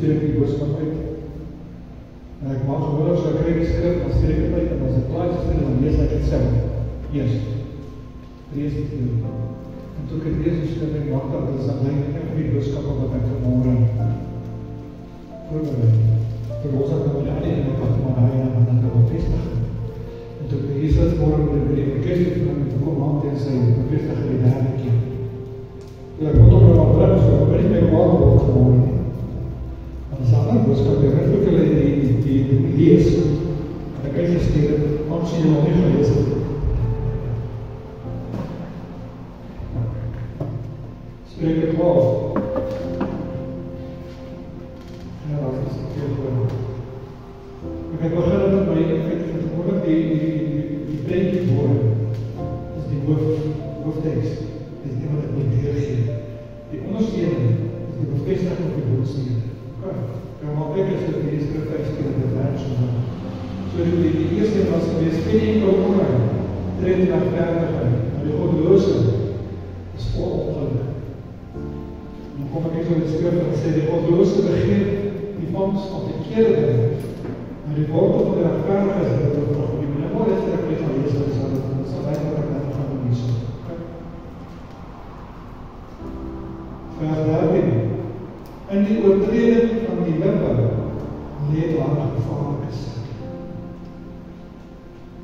stuur ek die boodskap uit. En ek maak gewoonlik so, ek kry die skrif, dan stuur ek het uit, en as ek klaar is gestuur, dan lees ek het self. Eers. Lees die theorie. En toe ek het lees, so skrif ek maak dat, is dan lijn ek die boodskap op wat ek vanmorgen voorbereid. Toe los ek dan die in die kant, maar daar en dan kan ek bevestig. En toe ek hier sit morgen, met die orkest van die kom hand en sy bevestig die derde keer. Toe ek moet op my druk, so ek weet nie my kwaad word vanmorgen. En as ander boodskap, ek weet ook hulle die lees, en ek uitgesteer het, want jy nog nie gelees het. Spreuke 12. Ja, dat is een keer voor. Ek het begin met my, ek het gewoonlik die prentjie voor, is die hooftekst, is die wat ek moet deurgee. Die ondersteuning is die bevestiging op die boodstede. Kan maar kyk as dit die skrif uitskeur dit werk so dan. So die eerste was gewees, ken jy enkel onrein, tred die regverdigheid, maar die goddelose is vol ongeluk. Dan kom ek so in die skrif en sê, die goddelose begeer die vangs op die kere ding, maar die wortel van die regverdigheid is dit ook nie. Maar nou is ek weer gaan lees, dat is al wijk wat ek net gaan doen hier so. Vers 13. In die oortreding van die lippe leed daar gevaarlike sik.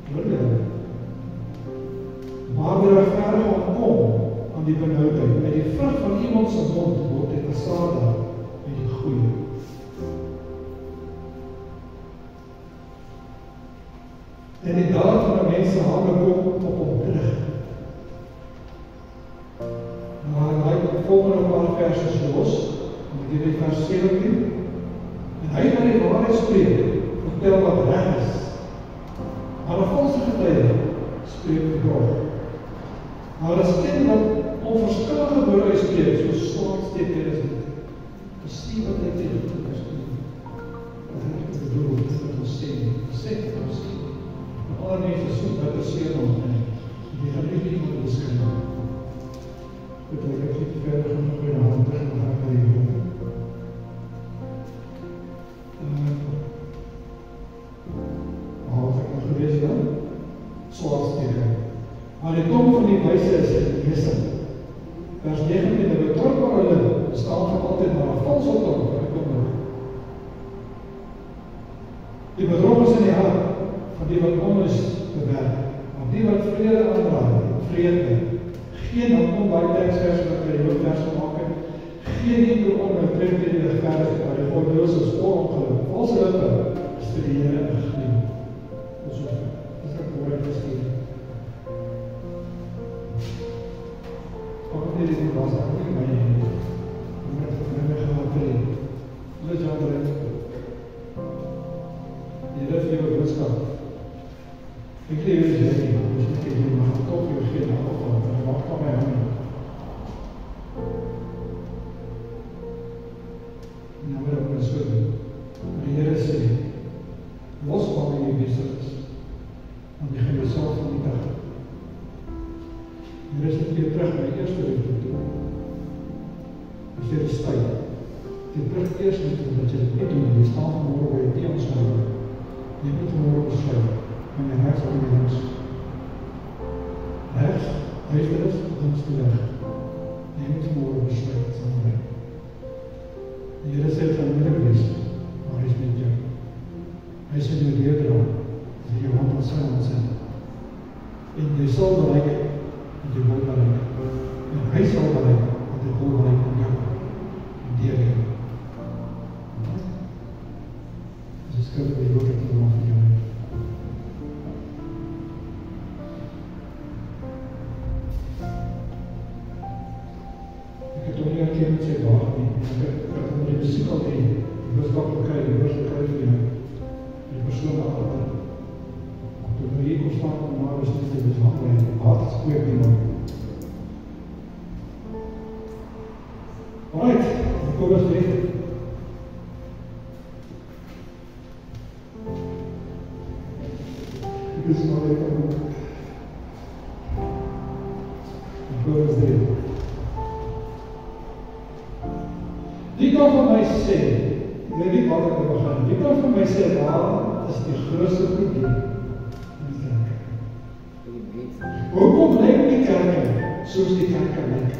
Hoor jy? Maar die regverdige ontkom aan die benauwdheid. Uit die vrug van iemand se mond word dit versadig met die goeie. En die daad van die mense hande kom op hom terug. Nou hy maak die volgende paar verses los. Dit is vers 17. En hy wat die waarheid spreek, vertel wat reg is. Maar 'n valse getuie spreek bedrog. Maar as een wat onverskillige woorde uitspreek, soos swaardsteker is dit. Verstaan wat hy tegen te verstaan. Wat hy bedoel, wat ons sê, wat ons sê. En alle mense soek wat ons sê ons in. Die gaan nie iemand beskryf. Goed, ek het nie verder genoeg by die hand terug en gaan by die woord. Maar die tong van die wyse is in lesing. Vers 19, die betrouwbare lip staan vir altyd, maar 'n valse tong kom nog. Die bedrog is in die hart van die wat onrus bewerk, maar die wat vrede aanraai, vrede. Geen, dan kom baie tekstvers wat by die hoofdvers gemaak het, geen enkel onrein die regverdige, maar die goddelose is ongeluk. Valse lippe is vir die Here 'n gruwel. Dis ek woord geskryf. Dit is was eigenlijk bij je met gaan vrede. Let je aan de rest. Je rest je boodschap. Ik leer je zeggen, dus ik geef je maar toch je geen afval. En wat kan mij aan? Nou, we hebben een schuld. De Heer zegt, los van wie je bezig is. Want je gaat jezelf van die dag. Je rest het weer terug naar je eerste leven toe. Dus dit is tijd. Je terug eerst naartoe dat je het niet doet. Je staat vanmorgen bij je tegenschouwer. Je moet vanmorgen besluiten. En je rechts of je links. Rechts, duister is, links de weg. En je moet vanmorgen besluiten van de weg. De Heer zegt van middag wees, maar hij is met jou. Hij is in je leer dragen. Dat je hand aan zijn hand zijn. En je zal bereiken. Die wil bereiken. En hy sal bereiken, want die wil bereiken jou. En deur jou. Dis die skrif die woord ek wil van jou. Ek het ook nie herken met sy waard nie. Ek het onder die muziek al die boodskap gekry, die woord gekry vir jou. Die persoon altijd. Toen we hier kon staan, maar is niet te bezwaar. Hart spreekt niemand. Alright, kom eens mee. Dit is maar even goed. Kom eens mee. Die kan van mij sê, weet nie wat ek wil gaan. Wie kan vir my sê, waar is die grootste probleem in die kerk? Hoekom lyk die kerke soos die kerke lyk?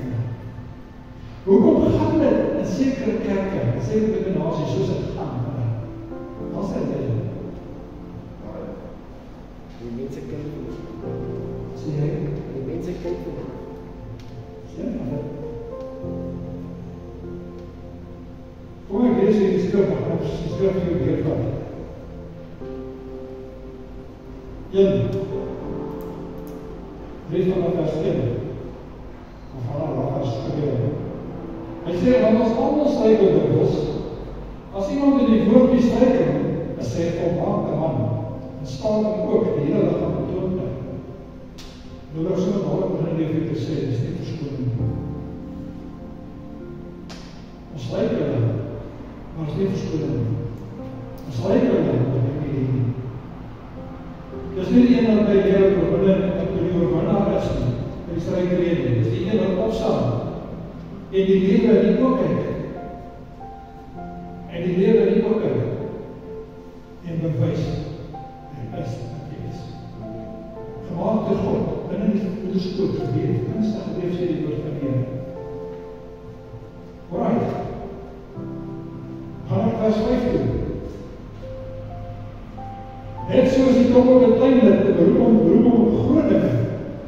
Hoekom gaan dit in sekere kerke, in sekere denominasies soos dit gaan? Wat sê jy? Die mense kyk vir my. Sê jy? Die mense kyk vir my. Sê jy? Kom ek lees hier die skrif, die skrif vir jou deurvat. 1. Lees vanaf vers 1. Of vanaf vers 2. Hy sê, want ons allemaal struikel dikwels, as iemand in die woordjie struikel, is hy 'n volmaakte man, en staan hom ook die hele liggaam betoon bly. Nou so met hom begin jy vir te sê, dis nie verskoning nie. Ons struikel dan, maar is nie verskoning nie. Ons struikel dan, wat ek nie. Dis nie die een wat by jou oorwinnaar is nie, in die struikelrede, dis die een wat opstaan, en die lewe in die oog kyk. En die lewe in die oog kyk. En bewys. En is wat jy is. Gemaak door God. Binnen die teleskoop geweef. Kunstig geweef sê die woord van die Here. Alright. Gaan ek vers 5 toe. Net soos die tong op die kleinlik, die beroep om groot dinge.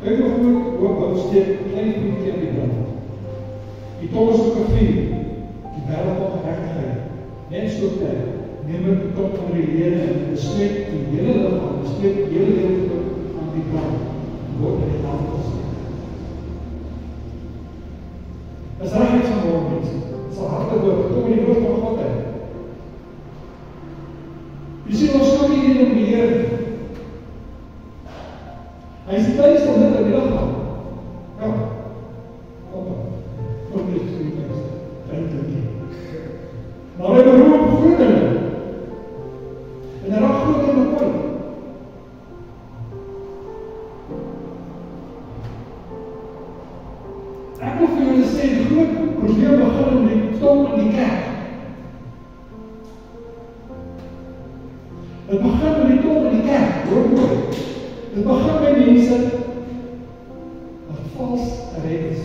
Kyk nog goed, hoop wat steek, klein voetje in die brand. Die tong is ook 'n vuur, die wêreld van geregtigheid. Net so tyd, neem ek die tong van die lede en besmet die hele liggaam, besmet die hele lewe aan die brand, word in die land gesteek. Dis reg iets van woord, mense. Dit is 'n harde woord, kom in die woord van God uit. Jy sien, ons kan nie hier beheer. Hy is thuis van dit in die liggaam. Ja. Maar hy beroep op groot dinge. En hy raak groot in my punt. Ek wil vir julle sê, die groot probleem begin met die tong in die kerk. Het begin met die tong in die kerk, hoor mooi. Het begin met mense wat vals gered is.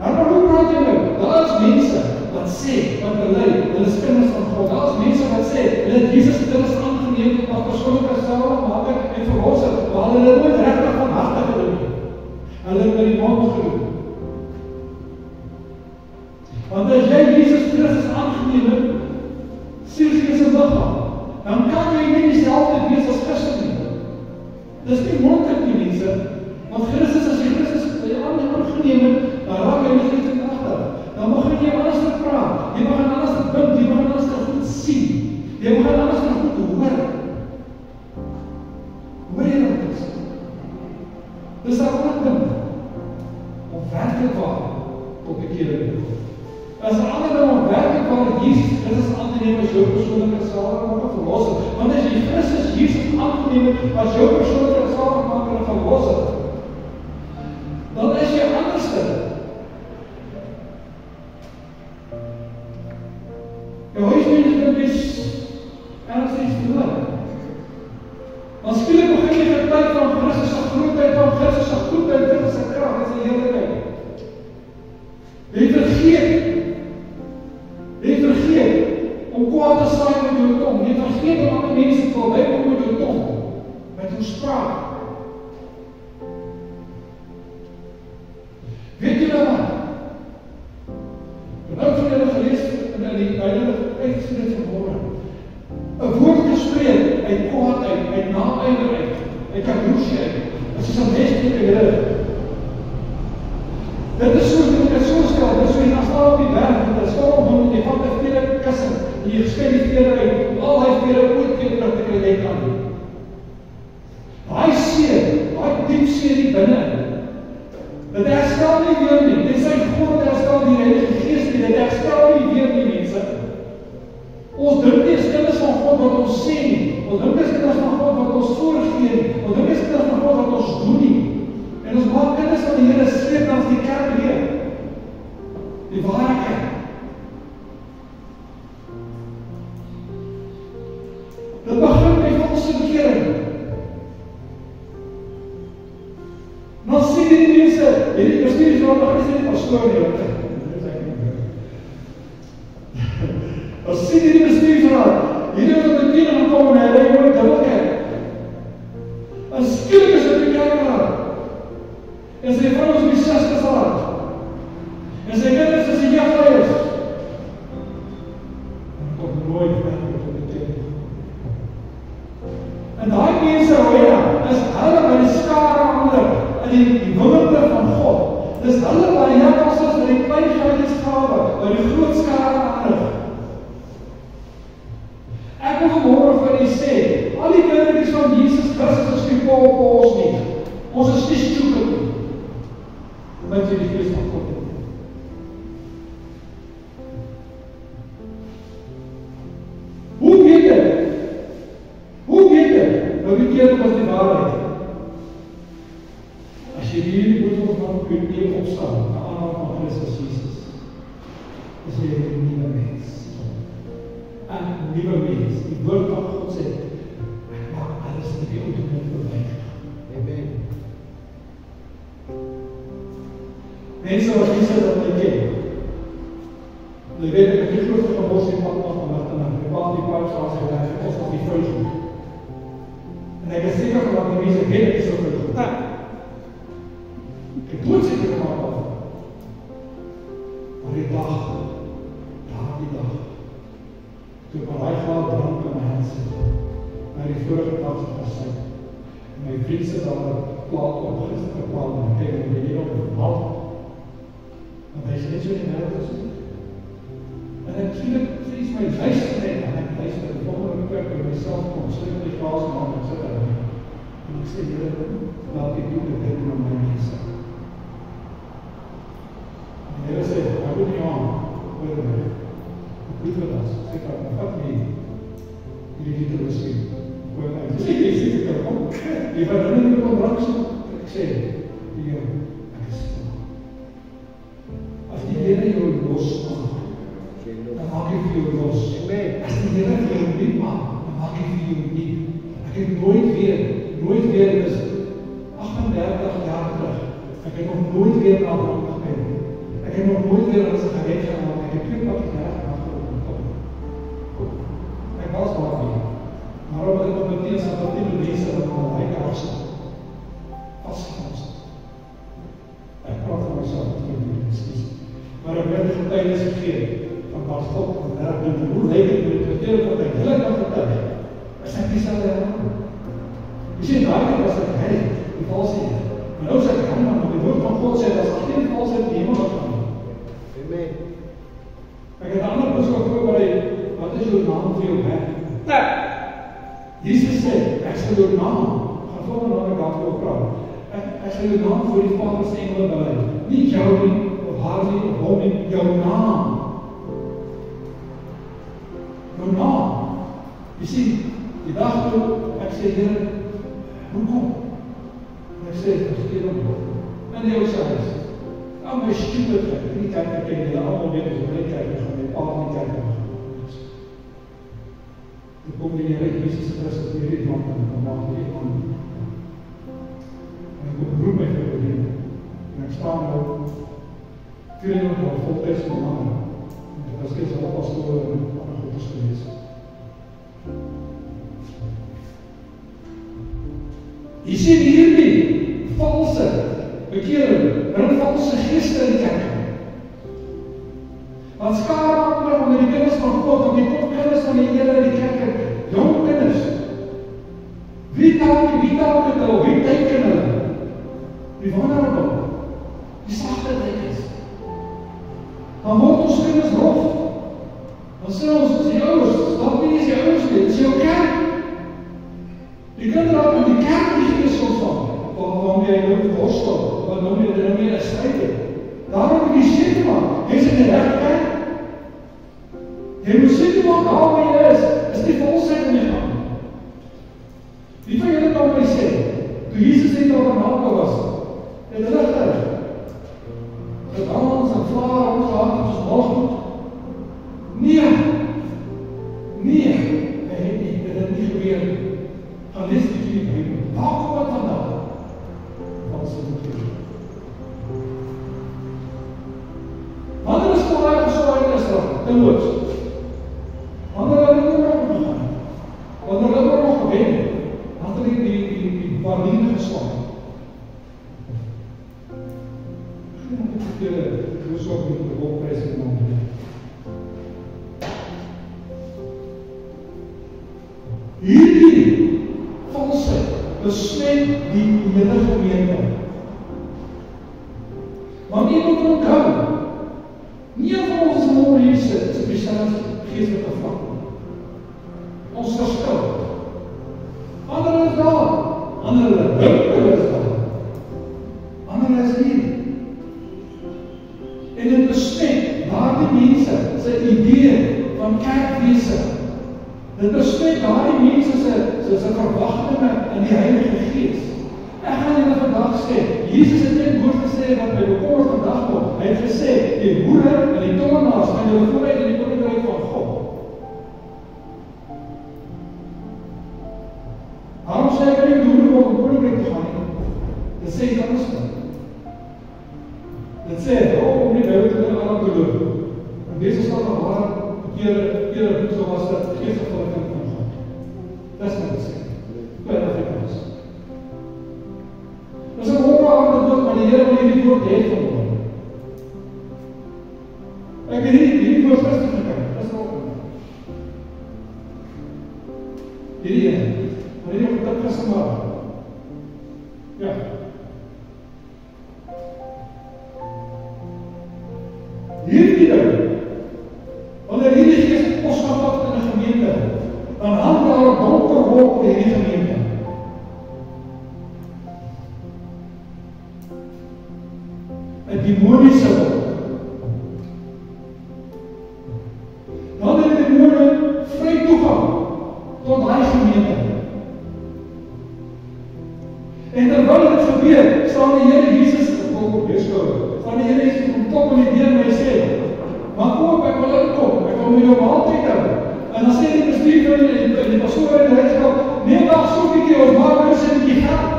Nou, hoe praat jy nou? Daar is mense wat sê, wat bely, hulle is kinders van God. Daar is mense wat sê, hulle het Jesus kinders aangeneem, as persoonlike saligmaker en verlosser, maar hulle het nooit regtig van harte gedoen nie. Hulle het by die mond gedoen. Want as jy Jesus Christus aangeneem het, siel, gees en liggaam, dan kan jy nie dieselfde wees as Christus nie. Dis nie moontlik nie, mense, want Christus, as jy Christus aangeneem het, dan raak jy nie iets in agter. Dan begin jy anders te praat, jy begin anders te dink, jy begin anders te goed sien, jy begin anders te goed hoor. Hoor jy dat is? Dis al wat ding, om werkelijk waar tot bekering te kom. As 'n ander ding om werkelijk waar Jesus Christus aan te neem as jou persoonlike saligmaker en verlosser, want as jy Christus Jesus aangeneem het as jou persoonlike saligmaker en verlosser, dan is jy anderste. Jou huismense is ernstig verloor. Want skielik begin jy getuig van Christus se grootheid, van Christus se goedheid, Christus se krag, dit is die heerlikheid. Jy vergeet om kwaad te saai met jou tong. Jy vergeet om ander mense te verbykom met jou tong, met jou spraak. Weet julle wat? Nou van julle gelees in die Heilige Testament vanmôre. 'n Woord gespreek uit kwaadheid, uit naaiwer uit jaloesie uit. Dit is 'n menslike lewe. Dit is so, dit is so stel, dit is so, as daar op die berg, dit is so omhond, jy vat 'n vele kussen, en jy skei die vele uit, al hy vele ooit weer terug te kry, jy kan nie. Daai seer, daai diep seer die binne, dit herstel nie weer nie, dit sy God herstel die Heilige Gees nie, dit herstel nie weer nie, mense. Ons dink nie is kinders van God wat ons sê nie, ons dink is kinders van God wat ons voorgee nie, ons dink is kinders van God wat ons doen nie, en ons maak kinders van die Here sleep as die kerk leer, die ware kerk. pastoor nie, want as sien die bestuursraad, hierdie wat op die tiende gaan kom en hy lê oor die dubbelkerk. En skielik is op die kerkraad. En sy vrou is op die 60 raad. En sy kinders is die jeugdleiers. En kom nooit weg op die kerk. En daai mense, is hulle by die skare ander, in die wingerde van God. Dis hulle by die jakkals by die klein geheidesgave, by die groot skare ander. Ek wil vanmôre vir u sê, al die kindertjies van Jesus Christus is nie Paul nie. Ons is nie stupid nie. Met jy die Gees van God het. Hoe weet jy? Hoe weet jy? Nou die keer was die waarheid. As jy hierdie boodskap van Petrus opstaan, na aanhaal van Christus Jesus, is jy 'n nuwe mens. 'n nuwe mens. Die woord van God sê, ek maak alles in die oude mens verwyder. Amen. Mense wat nie sê dat hulle ken. Hulle weet ek die grootste van ons die pad van Martena. Die pad die paus was gedaan, ons was die vrou. En ek is seker van wat die mense weet, ek is so vrou. Ek dood seker gemaakt af. Maar die dag, toe van hy geld drank in my hand sit, na die vorige dag se gesit, en my vriend sit daar een plaat opgericht geplaat, en ek het my hier op die mat, want hy is net so die wereld as ek. En natuurlijk sê iets my luister net, en ek luister die volgende plek by myself kom, sê ek die glaas maak, en sit daar, en ek sê, Here, laat ek doen dit in my mense. En die Here sê, ek wil nie aan, hoor my, Wie wil dat? Sê ek, wat nie? Hierdie liedere sê. Sê ek kan ook. Die wat nou nie kon brand so. Ek sê, Heer, ek is stil. As die Here jou los maak, dan maak ek vir jou los. As die Here vir jou nie maak, dan maak ek vir jou nie. Ek het nooit weer, is 38 jaar terug. Ek het nog nooit weer na brand gegeven. Ek het nog nooit weer as 'n gered gemaak. Ek het 2 Ek was daar nie. Maar omdat ek op die teen sat, dat die mense wat al my kras vastgevast. Ek praat van myself, maar ek werd getuienis gegeen van wat God van werk doen. Hoe lyk het met die vertelde wat ek hulle kan vertel? Is ek nie sal herhaal? Jy sê, daar was ek hy, die valsheid. Maar nou sê ek hy, maar die woord van God sê, dat is geen valsheid die hemel wat van. Amen. Ek het ander boodskap voorbereid. Wat is jou naam vir jou werk? Nee! Jesus sê, ek sal jou naam, gaan volgende naam ek daarvoor praat, ek sal jou naam voor die Vader se engele belei. Nie jou nie, of haar nie, of hom nie, jou naam. Jou naam. Jy sien, die dag toe, ek sê, Here, hoekom? En ek sê, versteer om jou. En die ouse huis. Al my stupidheid, die kerk ek ken, die allemaal weet, as my kerk gaan, my pa die kerk gaan. Ek kom die Here Jesus Christus hier die land en kom maak die aan. En ek roep my vir die Here. En ek staan nou 4 jaar voltyds van ander. En ek was steeds al pastoor en ander goeds gewees. Jy sien hierdie valse bekering, bring valse geeste in die kerk. Want skare ander onder die kinders van God, op die kopkinders van die Here in die kerk, jong kinders. Wie taak het hulle, wie teken hulle? Die wonderbaar, die sagte tekens. Dan word ons kinders rof. Dan sê ons, is die ouers, stap nie is die ouers nie, is jou kerk. Die kinderen had in die kerk die gees ontvang, waarmee hy nou worstel, wat nou nie een strijd het. Daarom moet jy seker maak, jy is in die rechte kerk. Jy moet seker maak, daar waar jy is die volsheid in jy gaan. Wie van julle kan my sê, toe Jesus net al van Hakel was, het licht uit, gedans en vlaar, omgehaald, het is mal goed. Nee, hy het nie, dit het nie gebeur. Gaan lees die Bybel. Waar kom wat vandaan? Van sy boek. Jy sien, die Here wil valse bekering bring. Valse geeste in die kerk. Want skare ander onder die kinders van God, op die kopkinders van die Here in die kerk. Dan word ons kinders rof. Dan sê ons, is die ouers, stap nie is die ouers nie, is jou kerk. Die kinderen had in die kerk die gees ontvang, waarmee hy nou worstel, wat nou nie een strijd het. Daarom moet jy seker maak, jy is in die rechte kerk. Jy moet seker maak, daar waar jy is die volsheid in jy gaan. Wie van julle kan my sê, toe Jesus net al van Hakel was, het licht uit, gedans en vlaar, omgehaald, het is mal goed. Nee, hy het nie, dit het nie gebeur. Gaan lees die Bybel. straf, te loods. Wanneer hulle nie oorlog gegaan, wanneer hulle oorlog gewen, dan het hulle die Berlyn geslaan. Hoe sorg jy vir die wolprijs in die hierdie valsheid besmet die hele gemeente. Want jy moet onthou, nie van ons is môre hier sit, is op dieselfde geestelike vlak. Ons verskil. Ander is daar, ander is daar, ander is hier. En dit besmet daardie mense se idee van kerkwese. Dit besmet daardie mense se verwagtinge in die Heilige Gees. Ek gaan julle vandag sê, Jesus het net woord gesê wat by bekommerd vandag kom. Hy het gesê, die hoere en die tollenaars gaan julle vooruit in die koninkryk van God. Waarom sê ek nie die hoere om die koninkryk te gaan nie? Dit sê ek anders nie. Dit sê, om die Bijbel te doen aan te loop. En deze staat nog waar, kere so was dat geestig van die kant van God. Dat is wat het sê. Bij Afrikaans. Dat is een onbehouden woord, maar die Heer wil hierdie woord hê van word. Ek het hierdie woord rustig gekyk, dat is ook. Hierdie ene, maar hierdie op dit gesemaak. Ja. Hierdie ding, wanneer hierdie gees posgepakt in 'n gemeente, dan hang daar 'n donker wolk oor hierdie gemeente. Een demoniese wolk. Dan het die demone vry toegang tot daai gemeente. En terwyl dit gebeur, staan die Here Jesus op Jesuskous. Van die Here Jesus kom tot in die deur en hy sê, maar kom, ek wil inkom, ek wil met jou maaltyd hou. En dan sê die bestuurder en die pastoor in die leierskap, neem dag so 'n bietjie ons maak ons 'n bietjie geld.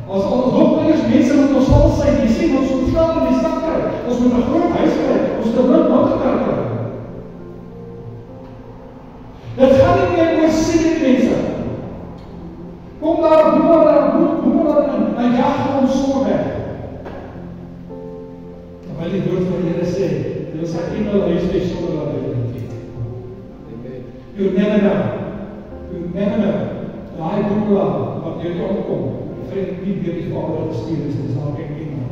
As ons hulpbringers mense met ons sal sy, die sien ons moet geld in die sak kry. Ons moet 'n groot huis kry, ons te blind motorkar kry. Dit gaan nie meer oor sien mense. Kom daar, boer daar in, en jag ons so weg. Terwyl die woord van die Here sê, jy sal engel huisves sonder dat hy dit weet. You never know. You never know. Daai boekelaar wat jy toe omkom, vriend nie deur die Vader gestuur is, dis al ek engel.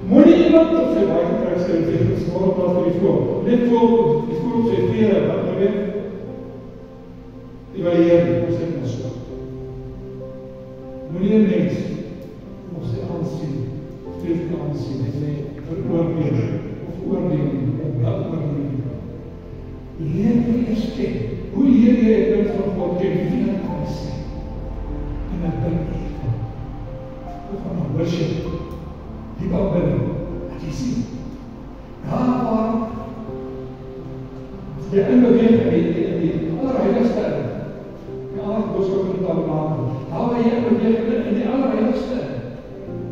Moenie iemand op sy baie kry sê, dit is môre praat vir die voel. Net voel, die voel op sy vere, wat nou weet, die waarheer nie, ons het ons so. Moenie 'n mens op sy aansien, vreemde aansien, en sê, veroordeel, of oordeel, of wel oordeel. Leer jy eers ken. Hoe leer jy 'n kind van God ken? Wie dit kan sê. En ek dink nie. Hoe gaan nou worship? Die Bybel, wat jy sien. Daar waar jy inbeweeg in die allerheiligste. Die allerboodskap van die tabernakel. Daar waar jy inbeweeg in die allerheiligste.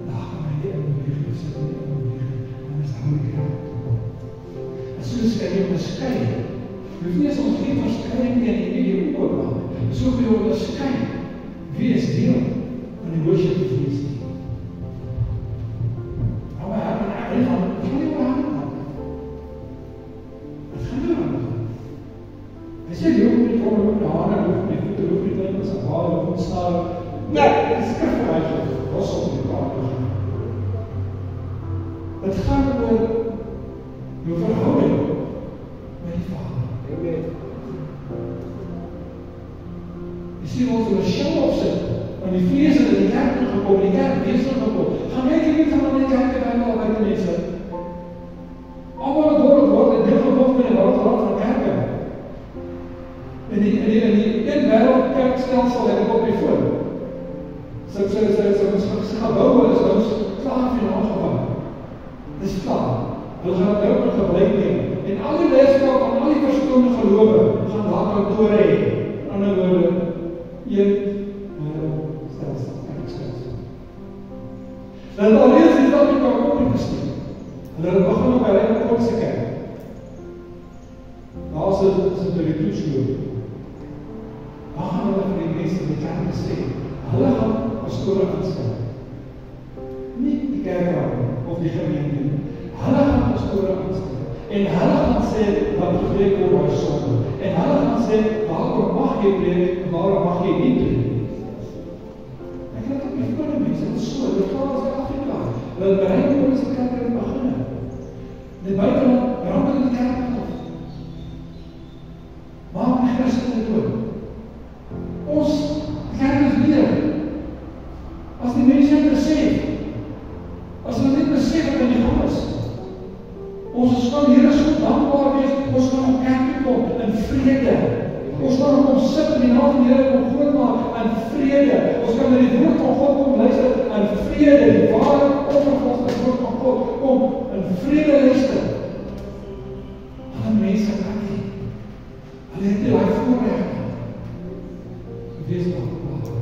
Daar gaan jy inbeweeg, jy sit in die inbeweeg. En is daar die kracht. En soos kan jy onderskei. Jy weet ons nie verskrywing en die oormaak. So kan jy onderskei. Wie is deel van die worship die feest nie? Nou, maar ek gaan nie oor handen gaan. Het gaan nie oor handen gaan. Hy sê, jy hoef nie kom op die handen, hoef nie voete, hoef nie dink as een haal, hoef nie staar. Nee, dit is skrif vir my, was op die kaart gaan. Het gaan oor jou verhouding met die Vader. Amen. Jy sien ons in 'n show opsit, want die vlees het in die kerk gekom, die kerk besig gekom. Gaan net nie van die kerk by al buite mense. Almal wat word in deel geword van die wêreldraad van kerke. In die een wêreldkerkstelsel het ek op die voor. Sy gebouwe is ons klaar finaal gebouw. Dis klaar. Hulle gaan het nou in gebruik neem. En al die leierskap van al die verskillende gelowe gaan daar kantore hê. In ander woorde, een stelsel, kerkstelsel. Dan alreeds is dat die kakonie gesteek. Hulle het gesê, hulle gaan pastore aanstel. Nie die kerkraad of die gemeente nie. Hulle gaan pastore aanstel. En hulle gaan sê, wat gebreek oor my sonde. En hulle gaan sê, waarom mag jy preek, en waarom mag jy nie preek. Ek het ook nie vir die mense, dit is so, dit gaan as Afrika. Hulle bereik oor as die kerk in begin. Net buitenland, raak in die kerk af. Maak die Christene dood. Ons kerk is weer. As die mense het besef, as hulle net besef wat in die gang is, ons kan hier so dankbaar wees, ons kan op kerk toe kom in vrede. Ons kan op sit in die naam van die Here kom groot maak in vrede. Ons kan na die woord van God kom luister in vrede. Die ware oppervlakkige woord van God kom in vrede luister. Alle mense kan nie. Hulle het die daai voorreg. Wees dankbaar.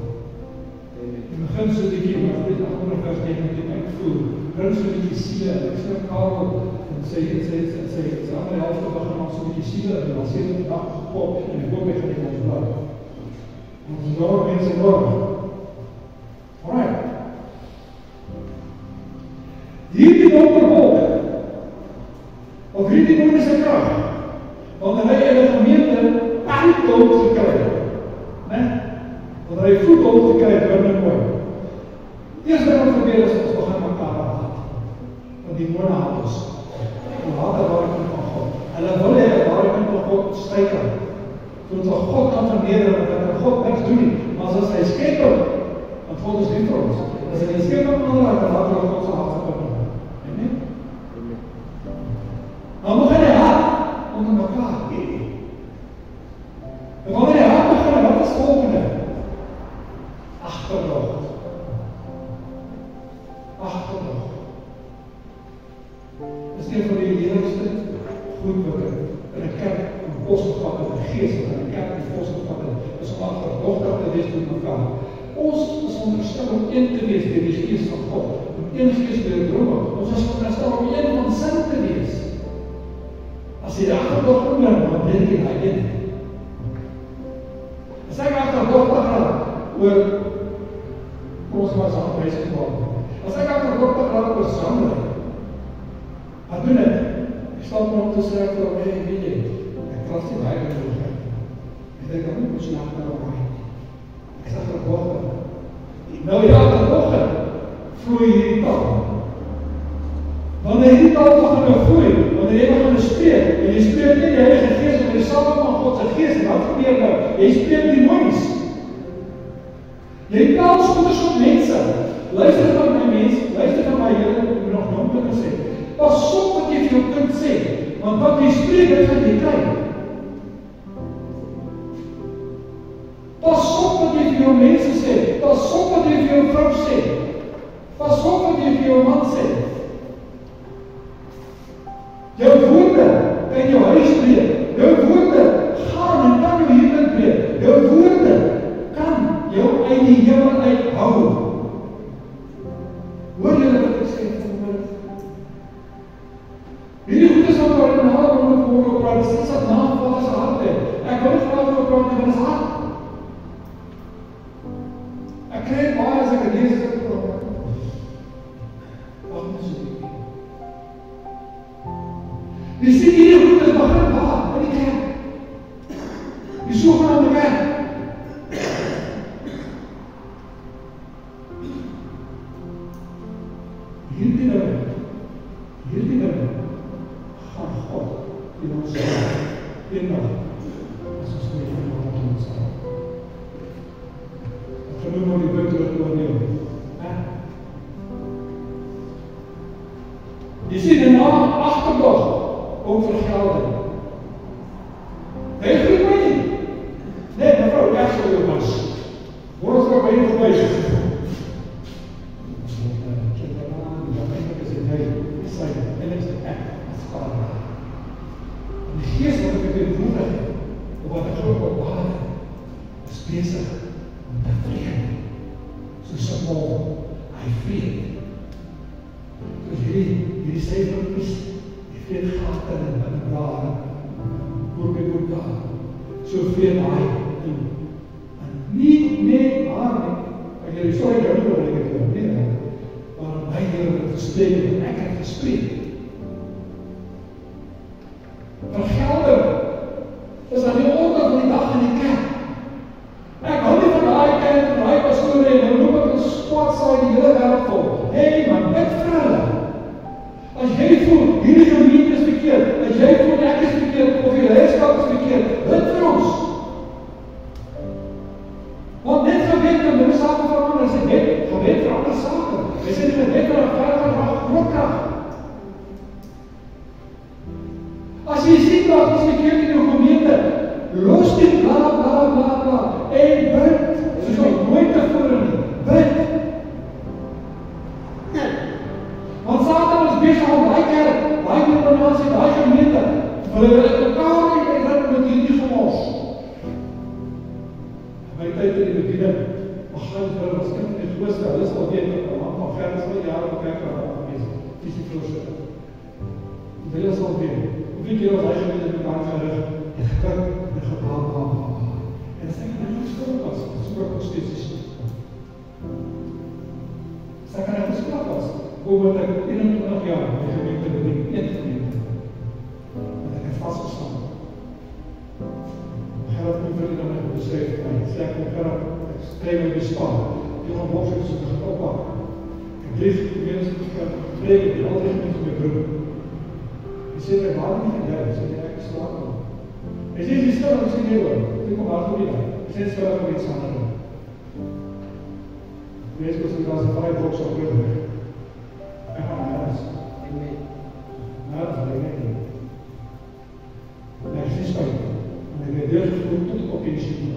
In begin so 'n bietjie maar dit agter vers 9 moet ek uitvoer. Bring so 'n bietjie siele. Ek sê Karel sy ander helfte begin ons so 'n bietjie siele en dan sê dit dag gepop en ek hoop ek gaan dit ons bly. Ons is daar mense daar. Alright. Hierdie donker wolk of hierdie donkerse krag wanneer hy in 'n gemeente uitkomt gekry. Né? Wanneer hy voethold gekry het, hoor nou mooi. Eerste wat gebeur is, ons begin mekaar haat. Want die mone haat ons. En haat die ware kind van God. Hulle wil hê die ware kind van God stryker. Sodat hulle God kan verneder, want hulle God niks doen nie. Maar as hy skep hom, want God is lief vir ons. As hy skep hom aanraak, dan haat hulle God se hart op hom. Amen? Dan moet hy haat onder mekaar. En wanneer hy haat begin, wat is volgende? Agterdog. Dis een van die lewigste goed wat in 'n kerk in pos gevat het, in gees wat in 'n kerk in pos gevat het, is om agterdogtig te wees met mekaar. Ons is onderstel om een te wees deur die gees van God, om een gees te drome. Ons is onderstel om een van sin te wees. As jy agterdog oorneem, dan dink jy daai een. As ek agterdogtig raak oor ons was aan reis gemaak. As ek agterdogtig raak oor sanger, wat doen ek? Ek staan om te sê vir my, weet jy, ek trust die Bybel nodig. Ek dink dan moet jy agterop raai. Ek sê agterdogtig. Nou ja, agterdogtig vloei hierdie taal. Wanneer hierdie taal begin vloei, wanneer jy begin spreek, en jy spreek nie die Heilige Gees, maar jy saam met God se Gees, en wat gebeur nou? Jy spreek demonies. Jy praat soms met mense. Luister van my mense, luister van my Here, ek moet nog donker sê. Pas op wat jy vir jou kind sê, want wat jy spreek, dit gaan jy kry. Pas op wat jy vir jou mense sê, pas op wat jy vir jou vrou sê, pas op wat jy vir jou man sê. Jou woorde kan jou huis breek, jou woorde gaan en kan jou huwelik breek, jou woorde kan jou uit die hemel uithou. Hoor julle wat ek sê vanmôre? Hierdie goed is wat daar in die hart onder praat, dis iets wat nageval as hart het. Ek wil nie graag oor praat nie, maar dis hart. Ek kry baie as ek lees dit praat. Wat moet jy doen? Jy sien hierdie goed is begin waar? In die kerk. Die sogenaamde kerk. Hierdie dinge gaan God in ons eendag as ons nie van ons staan. Ek gaan nou die wet oordeel. Jy sien die naam agterdog om vergelding. Hy groet my nie. Nee, mevrou, ek sal jou was. Hoor ons wat by jou gewys is. Die Gees wat ek weer nodig het, of wat ek ook op aarde, is besig om te vrede. Soos 'n mol, hy vrede. Dus hierdie syfertjies, die vrede gate in daar, oor by daar, so vrede hy toe. En nie net haar nie. Ek jy die storie kan nie oor ek het nie. Maar my Here het gespreek en ek het gespreek. Vergelder is aan die orde van die dag in die kerk. Ek hou nie van daai kerk en daai pastore en nou loop ek in squatsaai die hele wêreld vol. Hey man, bid vir hulle. As jy voel, hierdie gemeente is verkeerd, as jy voel ek is verkeerd, of die leierskap is verkeerd, bid vir ons. Want net gebed kan dinge sake verander, as jy gebed verander sake. Jy sê die gebed van 'n verder groot krag. As jy sien dat iets verkeerd in jou gemeente, los dit bla bla bla bla en bid. Dit is nog nooit tevore nie. Bid. Want Satan is besig om daai kerk, daai denominasie, daai gemeente, hulle mekaar en met hierdie gemors. My tyd in die bediening, gaan vir ons kind in die grootste, hulle sal weet dat al verder sal jare op kerk gewees, fisiek voorsitter. Hulle sal weet. Hoeveel keer was hy gemeente met mekaar gerig, en gekrik, en gebaal. En as ek in die skuld was, soek ek nog steeds die skuld. As ek in die skuld was, omdat ek 21 jaar in die gemeente bedien, een gemeente, want ek het vastgestaan. Gerard moet vir die dan ek beskryf vir my, sê ek Gerard, ek skryf my bespaar, die gaan boks het, so ek gaan oppak. Ek lees die gemeente, ek spreek, die altijd met my broer. Hy sê, ek waar nie van jou, hy sê, ek is slaap aan. Hy sê, jy stil, ek sê, nee hoor, ek kom waar voor die dag. Hy sê, stil, ek weet samen doen. Die mens moet as 'n baie boks op groot weg. Ek gaan nergens. Nergens, ek weet nie. Ek is spijt. En ek het deurgevoerd tot op die schiet.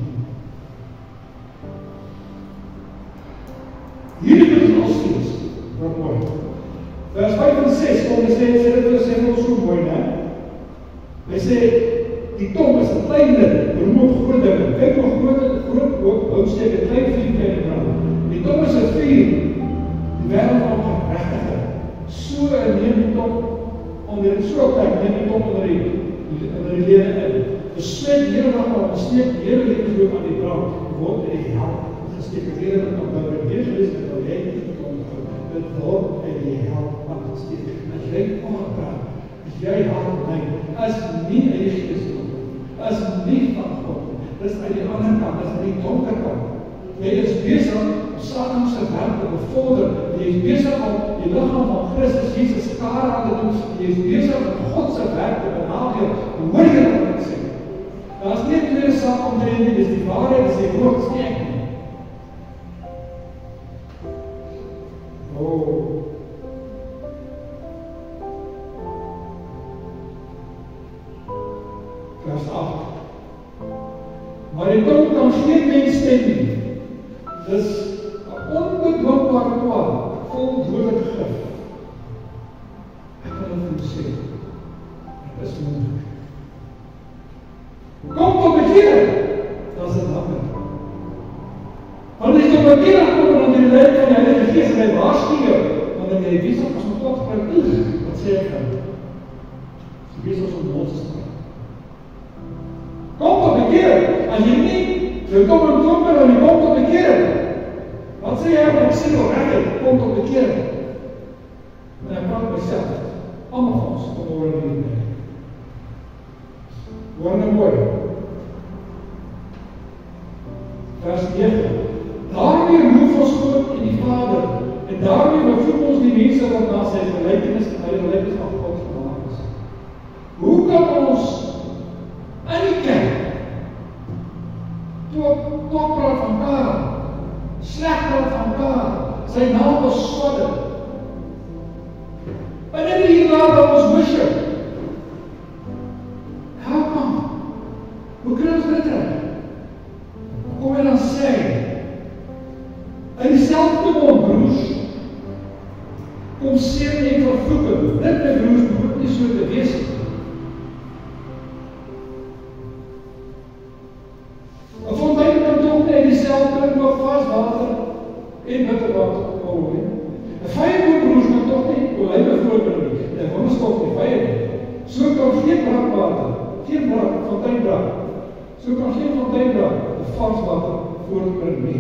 Hierdie is ons steeds. Wat mooi. Vers 5 en 6, kom hy sê dit ons so mooi, né? Hy sê, die tong is 'n kleine, roem op groot dinge. Kyk hoe groot houtsteek, 'n klein vuur kan brand. Die tong is 'n vuur, die wêreld van gerechtigheid. So neem die tong, onder die so tyd, neem die tong onder die lede in. Besmet die hele dag maar, besteek die hele levensloop aan die brand, word in die hel gesteek. Het hele dag aan die weer gewees, met al jy nie te kom gehou. Het word in die hel gesteek. As jy ongepraat, as jy hart neem, is nie in die geest is nie van God. Dis uit die ander kant, dis uit die donker kant. Jy is besig om Satan se werk te bevorder. Jy is besig om die liggaam van Christus Jesus skade aan te doen. Jy is besig om God se werk te benadeel. Hoor jy wat ek sê? Daar is nie tweede saak om te doen, dis die waarheid, dis die woord, dis nie ek nie. Vers 8. Maar die tong kan geen mens stem nie. Dis 'n onbedwingbare kwaad, vol dodelijk gif. Ek kan dit vir sê. Dit is moeilik. Kom tot bekering, dan is dit makkelijk. Want as jy tot bekering kom, dan die leiding van die Heilige Gees, en hy waarsku jou, want jy wees op as my God gebruik, wat sê ek dan? Jy wees op so'n monster. Kom tot bekering, as jy nie, jy kom in donker en jy kom tot bekering. Wat sê jy, wat ek sê nog recht, kom tot bekering. En ek praat myself, allemaal van ons, kom oor in die dag. Hoor nou mooi. Vers 9. Daarmee roep ons God en die Vader, en daarmee bevoeg ons die mense wat na sy gelykenis en hy gelykenis van God gemaak is. Hoe kan ons in die kerk tot praat van Karel, sleg praat van Karel, sy naam was Sodom. En in die laat dat ons worship. How come? Hoe kan ons dit reg? Kom hy dan sê, in die selfde mond, broers, kom seën en vervloeking. Dit my broers behoort nie so te wees. Een fontein kan toch nie in die selfde maar vast water en bitter water kom. Een vyeboom broers kan toch nie olywe voorbring nie. En wonderstok nie vyeboom. So kan geen brakwater, geen brak, fonteinbrak. So kan geen fonteinbrak die vast water voorbring nie.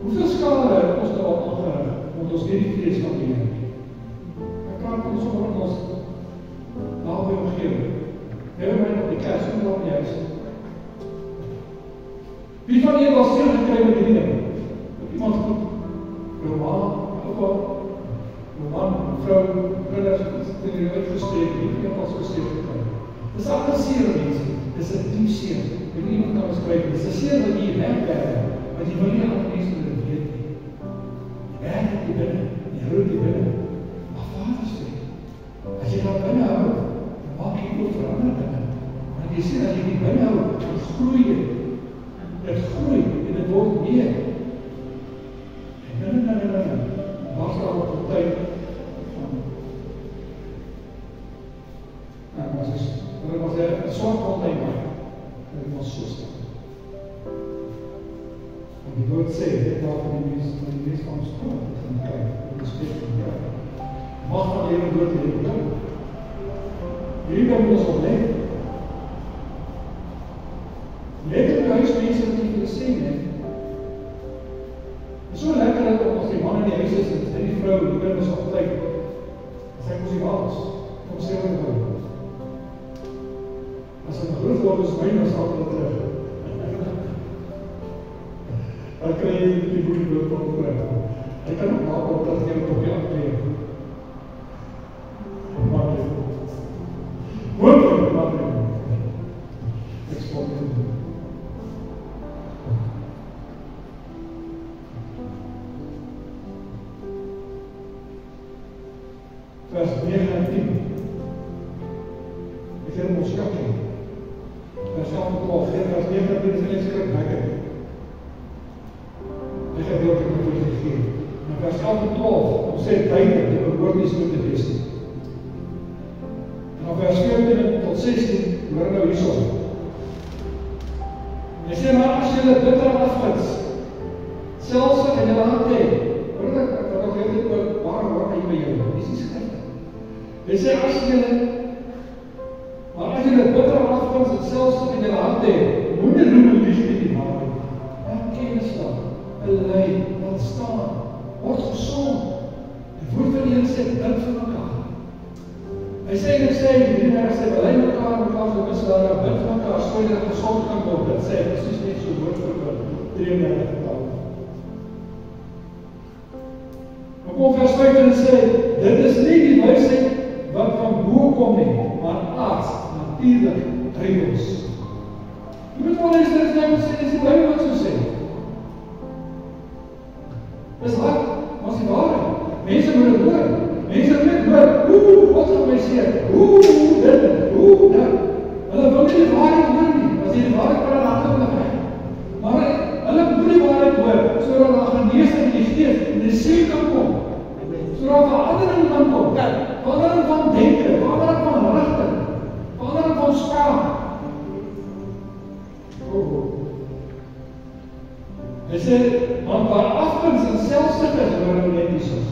Hoeveel skade het ons nou al aangerig, want ons nie die vlees kan doen. Ek praat van sommer in ons naby omgewing. Hou my op die kers, kom daar in die huis. Wie van julle was seer gekry met hierdie ding? Iemand goed? Jou ma, oupa, jou man, vrou, kinders, het jy uitgespreek, wie het ons gespreek gekry? Dis ander seer mense, dis 'n diep seer. Ek weet iemand kan beskryf, dis 'n seer wat jy wegwerk, wat jy wil nie aan mense dit weet nie. Jy werk dit hier binne, jy hou dit hier binne. Maar Vader sê, as jy daar binne hou, dan maak jy ook verander binne. Want jy sê, as jy die binne hou, dan groei jy. Dit groei en dit word meer. En was daar op die tyd van dit was 'n swart fontein maar dit was so sterk. En die woord sê, dit daar van die mens van ons kom, van die kyk, die spek van die kyk. Mag van die woord die kom. Hierdie kan ons oplet. Let op die huismense wat jy vir die sê, nee. Het is so lekker dat as die man in die huis is, en die vrou, die kinders op tyd, as ek moes die waals, kom sê wat ek wil. As ek groot word, is my nou sal hulle terug. Dan kry jy die goeie dood van vrou. Hy kan ook maak op dat jy op die afkleed. Maak dit. Hoop, maak dit. Ek spot dit. Vers 9 en 10. Ek sê ons skakking. Vers 11 en 12. Vers 9 en 10 is net skrikwekkend. Ek het ook net vir gegee. En vers 11 en 12, ons sê duidelik, dit behoort nie so te wees nie. En vers 14 tot 16, hoor nou hierso. Hy sê maar as julle bitter afwins, selfs in julle hand hê, hoor ek wat ek het oor waar hoor hy by jou? Dis nie skryf. Hy sê as julle bitter afwins en selfs in julle hand hê, moenie roem lief met die waarheid. Erkennis dan, bely, laat staan, word gesond. Die woord van die Here sê, bid vir mekaar. Hy sê, hierdie sê, bely mekaar vir misdade, bid vir mekaar, sodat jy gesond kan word. Dit sê, presies net so woord vir woord, 33 getal. Maar kom vers 15 sê, dit is nie die wysheid wat van bo kom nie, maar aards, natuurlijk, reëls. Jy moet wel eens dit nou sê, dis die Bybel wat so sê. Dis hard, maar is die waarheid. Mense moet het hoor. Mense moet hoor, wat gaan my sê? Dit, dat. Hulle wil nie die waarheid hoor nie. As jy die waarheid praat, dan gaan hulle weg. Maar hulle moet die waarheid hoor, sodat daar geneesing in die gees, en die siel kan kom. Sodat verandering kan kom. Verandering van denken, verandering van rigting, verandering van spraak. Hy sê, want waar afwins en selfsug is, hoor nou net die soos.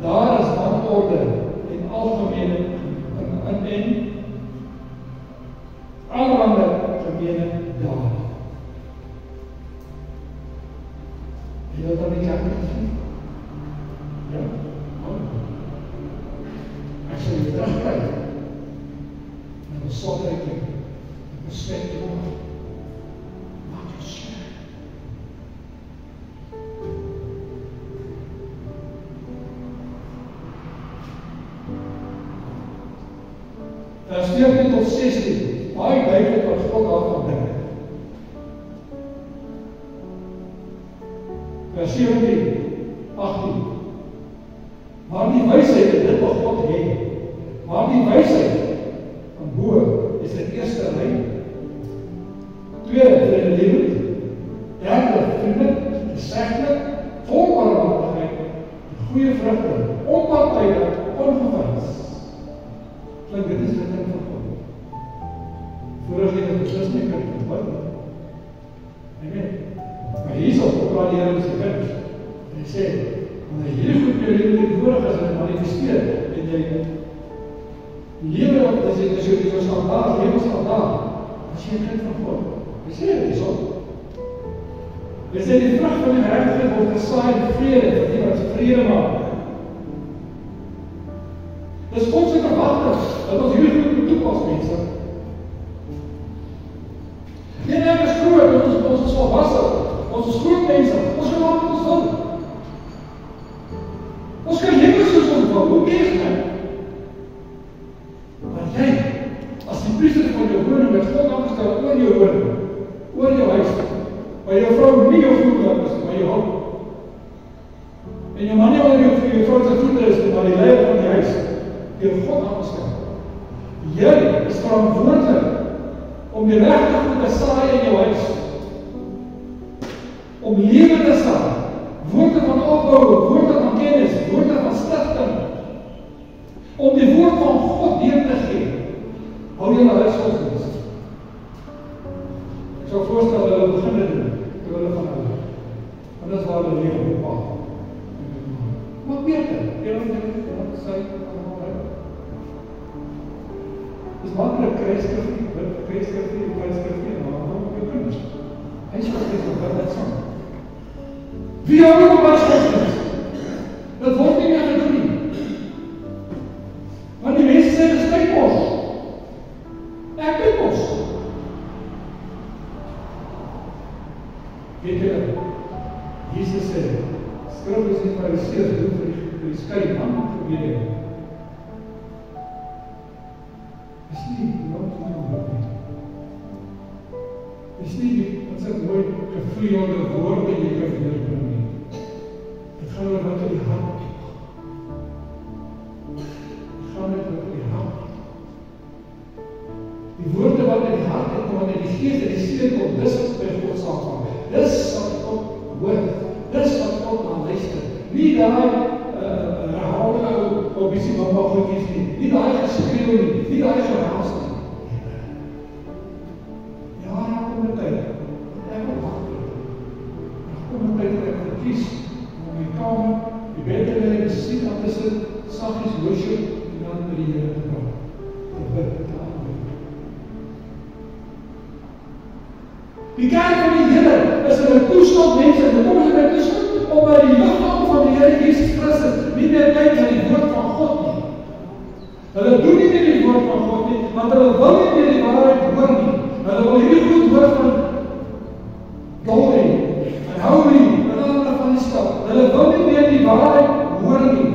Daar is wanorde en algemene en allerhande gemene daar. Jy wil dan nie kerk gesien? Ja? Ek sal jy terugkryg. En besondering, besmet jy maar. Maak jy sleg. Vers 14 tot 16, baie duidelik wat God daarvan dink. Vers 17, 18. Maar die wysheid is dit wat God het. Maar die wysheid van bo is in eerste lyn. Tweede, vredelievend. Derde, vriendelik, gesegdelik, vol barmhartigheid, goeie vrugte, onpartydig, ongewyns. Klink, dit is die ding van God. Vorig het het beslis nie kan verbid. Amen. Maar hierso, ook al die Here is gevind. Hy sê, wanneer hierdie goed jou leven teenwoordig is en het manifesteer, en jy lewe op, dis jou standaard, levensstandaard, as jy 'n kind van God. Hy sê hierso. Hy sê die vrug van die geregtigheid word gesaai in vrede vir die wat vrede maak. Dis God se verwagting dat ons hierdie goed moet toepas, mense. Nee, ek is groot, ons is volwasse, ons is groot mense, ons kan maak wat ons wil. Ons kan lewe soos ons wil, hoe keer jy? Maar jy, as die priester van jou woning met God aangestel oor jou woning, oor jou huis, waar jou vrou nie jou voet is, maar jou hand. En jou man nie onder jou vrou sy voete is, maar die leier van die huis, deur God aangestel. Jy is verantwoordelik om die regte goed te saai in jou huis. Om lewe te saai. Woorde van opbou, woorde van kennis, woorde van stigting. Om die woord van God deur te gee. Hou jy na huisgodsdienst. Ek sal voorstel dat hulle begin dit doen, terwyl hulle van hulle. Want dis waar hulle lewe bepaal. Maar beter, jy wat sê, dis maklik kruisskrifie, kruisskrifie, maar op jou kinders. Hy is wat wat dit saam. Wie hou op huisgodsdienst? Dat word nie meer gedoen nie. Want die mense sê, dis tydmos. Ek tydmos. Weet jy dat? Jesus sê, skrif is die fariseërs doen vir die skyn man gebede. Is nie, wat is nie die, wat sê mooi gevleelde woorde jy kan weerbring nie. Het gaan oor wat in die hart het. Het gaan oor wat in die hart het. Die woorde wat in die hart het, wat in die geest en die seer kom, dis wat by God saam van. Dis wat God hoor. Dis wat God aan luister. Nie daai herhaalde op die mama goedjies nie. Nie daai geskreeuw nie. Nie daai geraas nie. Ja, kom 'n tyd. Ek wil wag. Kom 'n tyd dat ek verkies om my kamer, die bed te lê, die musiek aan te sit, saggies worship en dan met die Here te praat. Te bid, te aanbid. Die kerk van die Here is in 'n toestand, mense, en kom ons in 'n toestand om by die liggaam van die Here Jesus Christus nie meer kyk na die woord van God nie. Hulle doen nie meer die woord van God nie, want hulle wil nie meer die waarheid hoor nie. Hulle wil hierdie goed hoor van Dolly en Howie en ander van die stad. Hulle wil nie meer die waarheid hoor nie.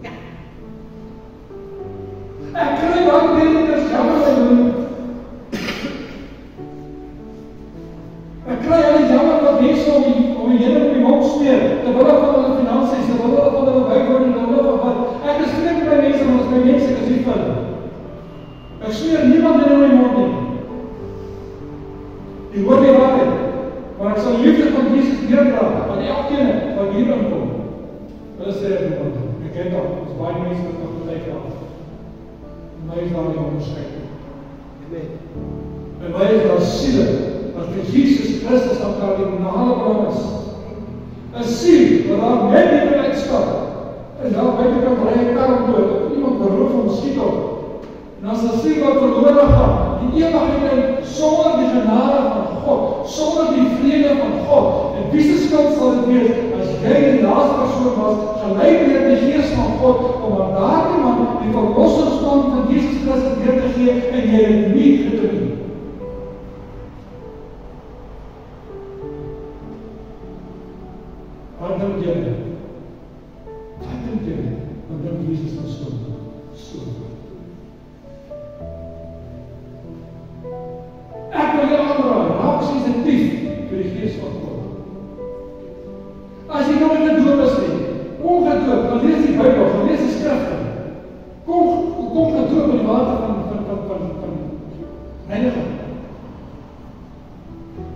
Ja. Ek kry baie predikers jammer en ek kry hulle jammer wat mense om die Here op die mond smeer, terwyl hulle van hulle finansies, terwyl hulle van hulle bywoon en terwyl hulle van wat. Ek is vreemd by mense, want as my mense is nie van. Ek smeer niemand in my mond nie. Die hoor die waarheid, maar ek sal die liefde van Jesus deurdra aan elkeen wat hier inkom. Hulle sê ek moet. Ek ken dat, ons baie mense wat nog gelyk raak. En my is daar nie onderscheid. Amen. En my is daar siele, wat vir Jesus Christus aan kardinale bron is. 'n siel wat daar net nie kan uitstap. En daar buitekant ry 'n kar dood, of iemand beroof hom skiet op. En as 'n siel wat verlore gaan, die ewigheid sonder die genade van God, sonder die vrede van God. En wie se skuld sal dit wees as jy die laaste persoon was, gelyk deur die Gees van God, om aan daardie man die verlossingsplan van Jesus Christus deur te gee en jy het nie gedoen nie. Wat dink jy? Wat dink jy? Wat dink Jesus van so? Ek wil jou aanraai, raak sensitief vir die Gees van God. As jy nou in 'n doop is nie, ongedoop, dan lees die Bybel, dan lees die skrifte. Kom gedoop in die water van reiniging.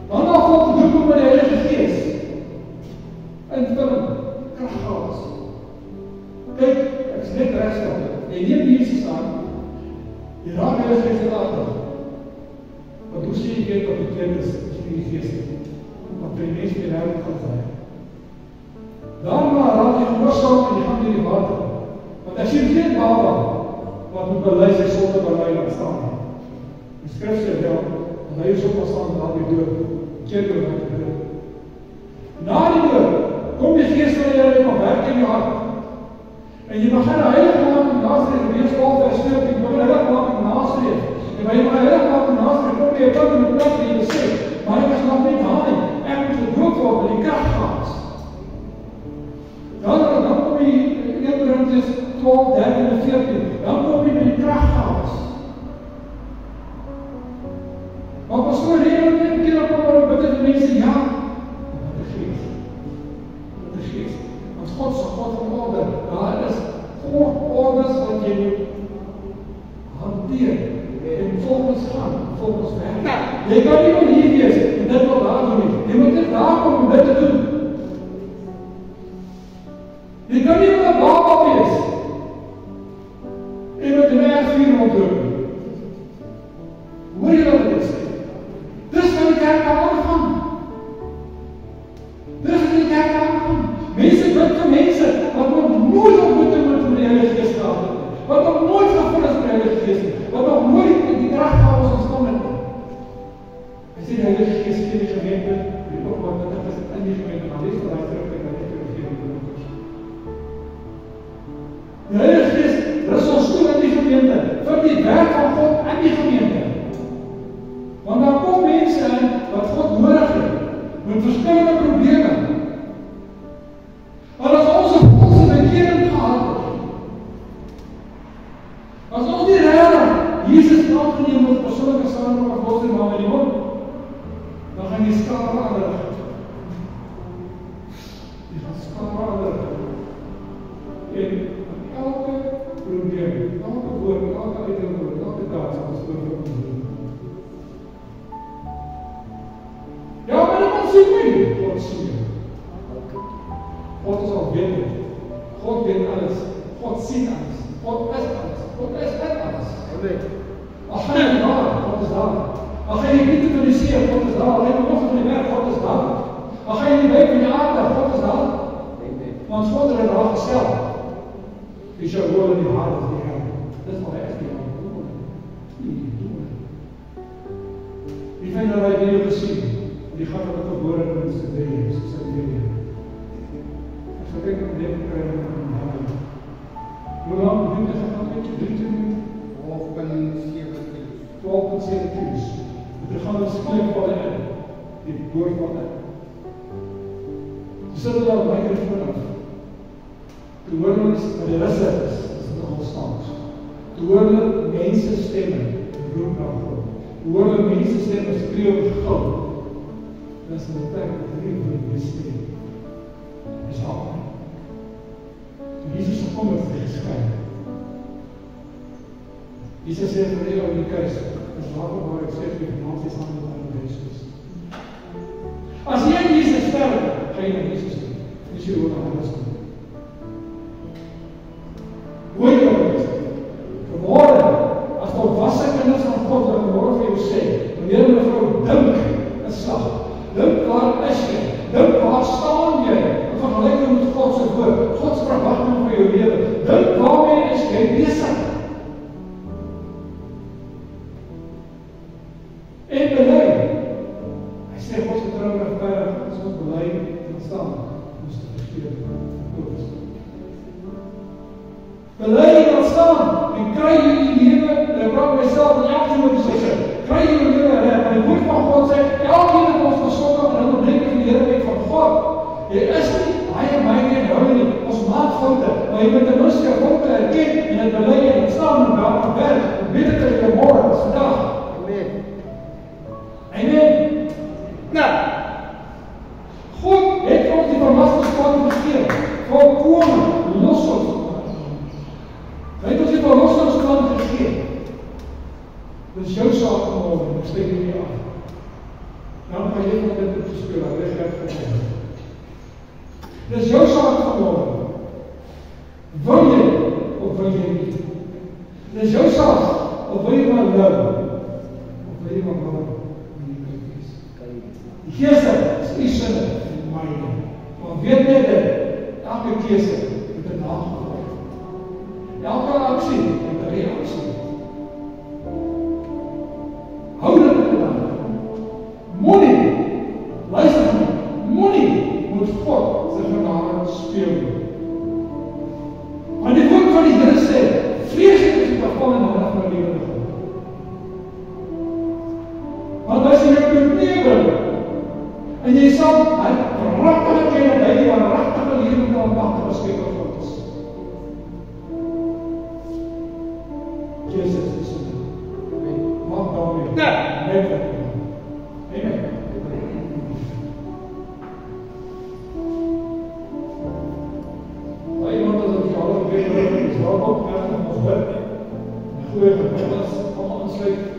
Dan al volg gedoop met die Heilige Gees. Invulling, kraggaas. Kyk, ek is net regstel. Jy neem Jesus aan, jy raak Heilige Gees in later. Want hoe sê jy weet wat bekend is, as jy die Gees het? Want die mens die nou gaan zijn. Daarna raak jy gehoorsaam en jy gaan deur die water. Want as jy geen baba, wat moet belei sy sonde belei laat staan. Die skrif sê wel, want hy is op staan laat die dood, keer door wat gebeur. Na die dood, kom die Gees van die Here en werk in jou hart. En jy begin heilig maak in Nasaret, Hebreërs 12 vers 14, jy begin heilig maak in Nasaret. En wanneer jy heilig maak in Nasaret, kom jy op punt en plek en jy sê, maar ek is nog nie daar nie, ek moet gedoop word met die kraggaas. Dan kom jy 1 Korintiërs 12, 13 en 14, dan kom jy met die kraggaas. Maar pastoor, hier moet een keer op maar bid en mense, ja, met die Gees. Want God is God van orde. Daar is orders wat jy moet hanteer. En volgens gaan, volgens werk. Jy kan nie maar hier wees en dit wat daar doen nie. Jy moet net daar kom om dit te doen. Jy kan nie maar daar wees en met een erfvier ontloop. Hoor jy wat dit is? Dis van die kerk aangaan. Dis van die kerk aangaan. Mense bid vir mense wat nog nooit ontmoet met die Heilige Gees gehad het. Wat nog nooit gevoel is met die Heilige Gees nie. Wat nog nooit die kraggawe ontstaan het. Hy sê die Heilige Gees gee die gemeente, die ook wat dit is in die gemeente, maar lees wat hy terug en dat ek gee die gemeente. Die Heilige Gees rus ons toe in die gemeente, vir die werk van God in die gemeente. Want daar kom mense in wat God nodig het, met verskillende probleme. Maar as ons 'n volse bekering gehad het, as ons nie regtig Jesus aangeneem met persoonlike samekoms of los en maar met die mond, dan gaan jy skade aanrig. Jy gaan skade aanrig. En elke probleem, elke woord, elke uitdrukking, elke daad sal ons oorkom. Ja, maar iemand sien my. God sien jou. God is alwetend. God weet alles. God sien alles. God is alles. God is in alles. Amen. As jy daar, God is daar. As jy nie te verliseer, God is daar. As jy nog van die werk, God is daar. As jy nie weet van die aarde, God is daar. Amen. Want God het daar gestel. Jy sal hoor in die hart van die Here. Dis wat hy is nie. Wie vind dat hy video gesien? Die gaat wat gebore in sy dreie, sy dreie. Ek sal kyk op leven kry en dan. Hoe lang doen dit gegaan met 12,7 kilos. Dit gaan ons kleefvallen in, die boorvallen. Toe sit daar op microfoon af. Toe hoor ons, wat die risse is nogal staans. Toe hoor hulle mense stemme, roep na God. Toe hoor hulle mense stemme, skreeuw en gul. Dat is een plek wat die wil besteen. Is al. Toen Jesus gekom het, het geskryf. Jesus sê vir die oude kruis, is later waar ek sê vir die nasies aan met aan Jezus. As jy in Jesus sterf, ga jy na Jesus toe. Dis jy ook aan alles toe. Hoor jy wat ek sê? Vanmorgen, as volwasse kinders van God, wat vanmorgen vir jou sê, wanneer my vrou dink, is slag. Dink waar is jy? Dink waar staan jy? In vergelyking met God se woord, God se verwagting vir jou lewe. Dink waarmee is jy besig? En bely. Hy sê God se trou regverdig, as ons bely en staan, ons te vergeet. Bely en staan en kry jy die lewe, en ek praat myself in elke woord sê, kry jy die lewe reg, want die woord van God sê, elkeen het ons gesond en onderbreek van die Heerlijkheid van God. Jy is nie, hy en my nie, hou nie, ons maak foute, maar jy moet ten minste jou foute herken en het bely en staan en welke werk, en weet ek dat jy morgen is vandag. Amen. Amen. Nou, God het ons die verlossingsplannen gegee, volkome, los ons. Hy het ons die verlossingsplan gegee. Dit is jou saak vanmorgen, ek steek nie af. Dan gaan jy van dit opgespeel, dat jy recht gegeven. Dit is jou saak vanmorgen. Wil jy, of wil jy nie? Dit is jou saak, of wil jy maar nou, of wil jy maar nou, die keuse is nie sinne en myne. Maar weet net dit, elke keuse moet een nagevolg. Elke aksie het een reaksie. Hou dit in die dag. Moenie, luister my, moenie moet pragtige klein dat hy die waaragtige lewe kan maak as skepper van ons. Jesus is so. Maak daarmee. Net wat. Amen. Maar iemand as ons alle gebed is daar ook nog bid. 'n Goeie gebed is almal insluit.